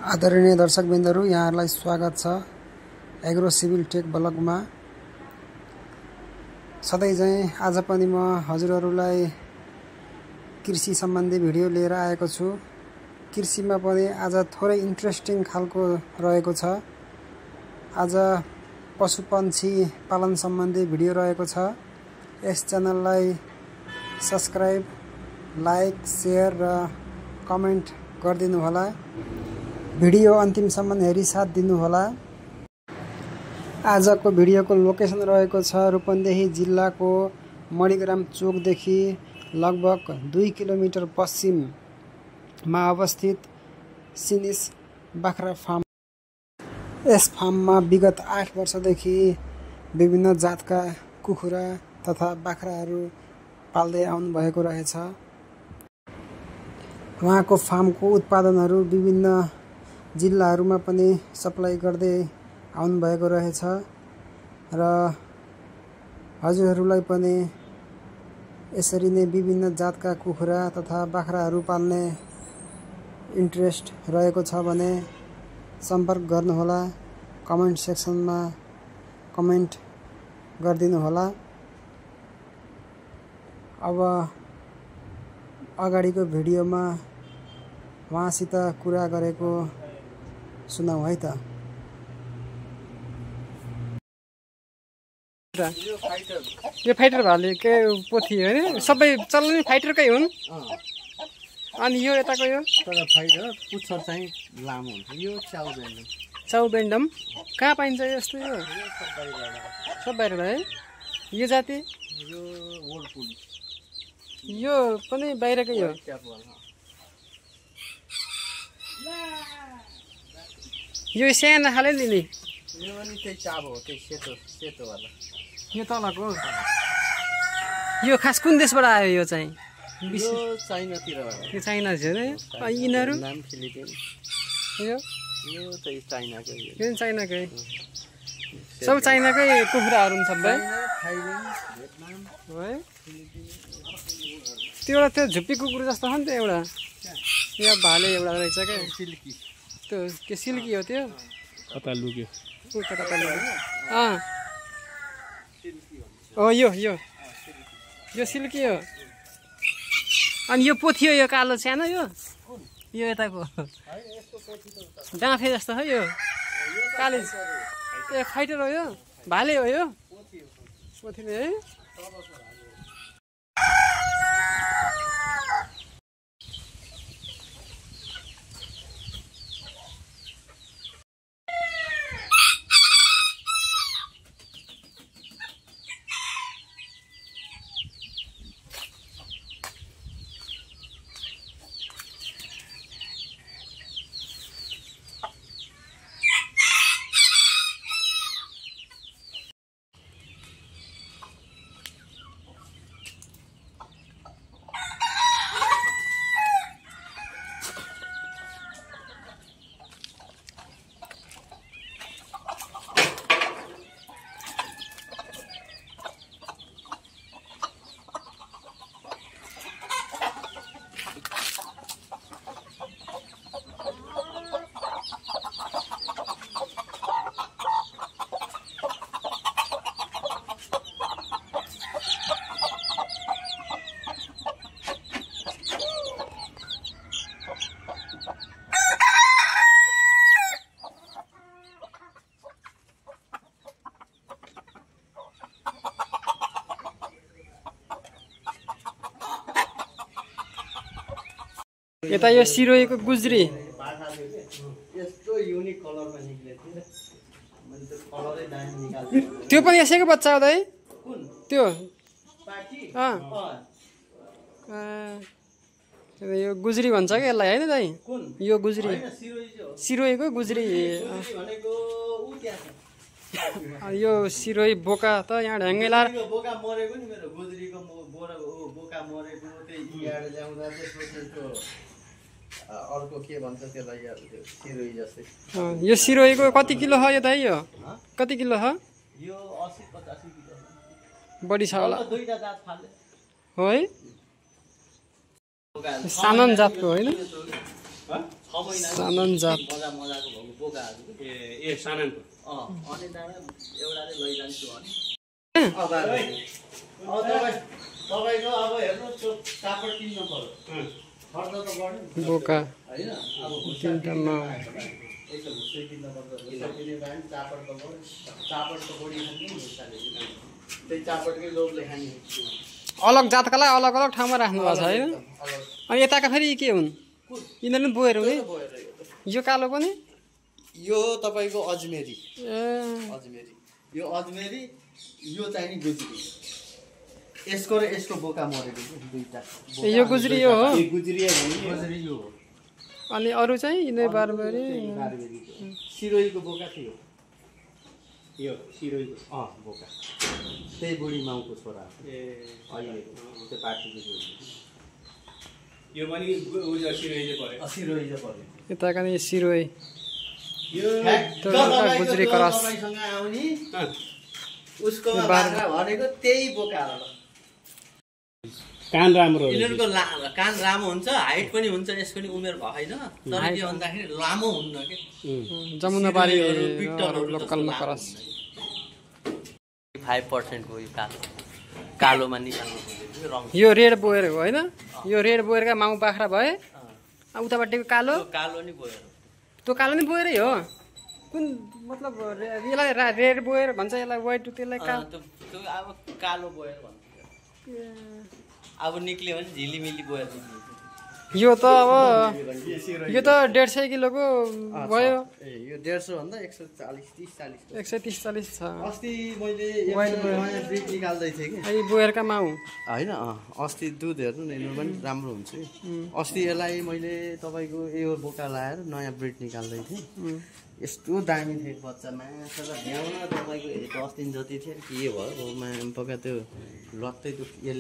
आदरणीय दर्शकबिन्दुहरु, यहाँहरुलाई स्वागत छ एग्रो सिभिल टेक ब्लगमा। सधैं चाहिँ आज पनि म हजुरहरुलाई कृषि सम्बन्धी भिडियो लिएर आएको छु। कृषिमा पनि आज थोरै इन्ट्रेस्टिङ खालको रहेको छ। आज पशुपन्छी पालन सम्बन्धी भिडियो रहेको छ। यस च्यानललाई सब्स्क्राइब, लाइक, शेयर र कमेन्ट गरिदिनु होला। भिडियो अन्तिमसम्म हेरी साथ दिनु होला। आजको भिडियोको लोकेसन रहेको छ रूपन्देही जिल्लाको मणिग्राम चोकदेखि लगभग 2 किलोमिटर पश्चिममा अवस्थित सिनिस बाख्रा फार्म। यस फार्ममा विगत 8 वर्षदेखि विभिन्न जातका कुखुरा तथा बाख्राहरू पाल्दै आउनु भएको रहेछ। उहाँको फार्मको उत्पादनहरू विभिन्न जिल्लाहरूमा पनि सप्लाई गर्दै आउनु भएको रहेछ र हजुरहरूलाई पनि यसरी नै विभिन्न जातका कुखुरा तथा बाख्राहरू पाल्ने इन्ट्रेस्ट रहेको छ भने सम्पर्क गर्नुहोला। कमेन्ट सेक्सनमा कमेन्ट गरिदिनु होला। अब अगाडिको भिडियोमा उहाँसित कुरा गरेको सुनाऊ है त। यो फाइटर भालेकै पोथी हो नि, सबै चल्ने फाइटरकै हुन्। अनि यो यताको यो तर फाइटर पुच्छर चाहिँ लामो हुन्छ। यो चाउबेन्डम कहाँ पाइन्छ यस्तो? यो सब बाहिर है। यो जाति यो वोलपुल, यो पनि बाहिरकै हो। यो सानो खाले नि यो पनि त्यही चाबो हो, त्यही सेतो वाला। यो तलको यो खास कुन देशबाट आयो? यो चाहिँ यो चाइनातिर हो। यो चाइना थियो नि। यिनीहरू नाम फिलिपिन। यो चाहिँ चाइनाकै। यो चाइनाकै सब चाइनाकै कुखुराहरू पनि सबै थाइल्यान्ड, भियतनाम है। त्यो एउटा त्यो झुप्पी कुकुर जस्तो हो नि त एउटा। यहाँ भाले एउटा रहेछ क्या, सिल्की। त्यो के सिल्की हो त्यो? कता लुक्यो? कता लुक्यो? हो यो सिल्की हो। अनि यो पोथी हो, यो कालो सानो यो यताको डाँफे जस्तो है यो काले। ए फाइटर हो यो, भाले हो यो पोथी है। यता यो सिरोहीको गुज्री यस्तो युनिक कलरमा निक्लेको थियो। मैले त्यो कलरै दामी निकाल्छु। त्यो पनि यसैको बच्चा हो दाइ? कुन त्यो पाखी? यो गुज्री भन्छ क्या यसलाई होइन दाइ? कुन यो गुज्री सिरोहीको गुज्री भनेको उ त्यहाँ छ। यो सिरोही बोका त यहाँ ढ्याङ्गै लाएर बोका मरेको नि मेरो गुज्रीको बोका मरेको त्यही इँगाएर ल्याउँदा त्यसपछि त्यो अर्को के भन्छ त्यसलाई यार, त्यो सिरोही जस्तै। यो सिरोहीको कति किलो हो यो दाइ? यो कति किलो हो? यो 80-85 किलो बढी छ होला दुईटा जात फाल्यो हो है। सानन जातको होइन? 6 महिना सानन जात मजा मजाको भएको बोकाहरू ए साननको अनि दादा एउटाले लैजान्छु अनि तपाईँको अब हेर्नुहोस् त्यो चापड किन्न पर्यो खर्च त बढ्यो बोका होइन अब तिनटामा एक त भुस्से किन्न पर्छ भुस्से किने बाहेक चापड त बढ्यो चापड त बढी खाने भुस्साले त्यही चापडकै लोभले खाने अलग जातकालाई अलग अलग ठाउँमा राख्नु भएको छ होइन अनि यताका फेरि के हुन् यिनीहरू पनि बोएर हुने यो कालो पनि यो तपाईँको अजमेरी ए अजमेरी यो अजमेरी यो चाहिँ नि गुज्री यसको र यसको बोका मरेको दुईटा यो गुज्री यो हो गुज्री यो हो अनि अरू चाहिँ यिनीहरू बारबारी सिरोहीको बोका थियो यो सिरोहीको बोका त्यही बुढी माउको छोरा ए अहिले त्यो पार्टीको छोरी यो पनि सिरोहीले पर्यो सिरोही चाहिँ पर्यो यताका नि सिरोही यो गुज्री क्रस तपाईँसँग आउने उसको बाख्रा भनेको त्यही बोका हो कान राम्रो यिनीहरूको कान लामो हुन्छ हाइट पनि हुन्छ यसको नि उमेर भएन तर के भन्दाखेरि लामो हुन्न के जमुनाबारी लोकलमा क्रस 5% को यो कालोमा निकाल्नु रङ यो रेड बोयर हो होइन यो रेड बोयरका माउ बाख्रा भए उतापट्टिको कालो कालो नि बोयर त्यो कालो नि बोयरै हो कुन मतलब यसलाई रेड बोयर भन्छ यसलाई व्हाइट त्यसलाई त्यो अब कालो बोयर भन्छ अब निक्ल्यो भने झिलिमिली बोयर यो त अब यो त 150 किलोको भयो यो 150 भन्दा 130-40 130-40 छ अस्ति मैले नयाँ ब्रिड निकाल्दै थिएँ कि यो बोयरका माउ होइन अस्ति दुध हेर्नु न यिनीहरू पनि राम्रो हुन्छ अस्ति यसलाई मैले तपाईँको यो बोका लाएर नयाँ ब्रिड निकाल्दै थिएँ यस्तो दामी थियो बच्चा माछा भ्याउन तपाईँको 10 दिन जति थियो के भयो बोका त्यो लत्तै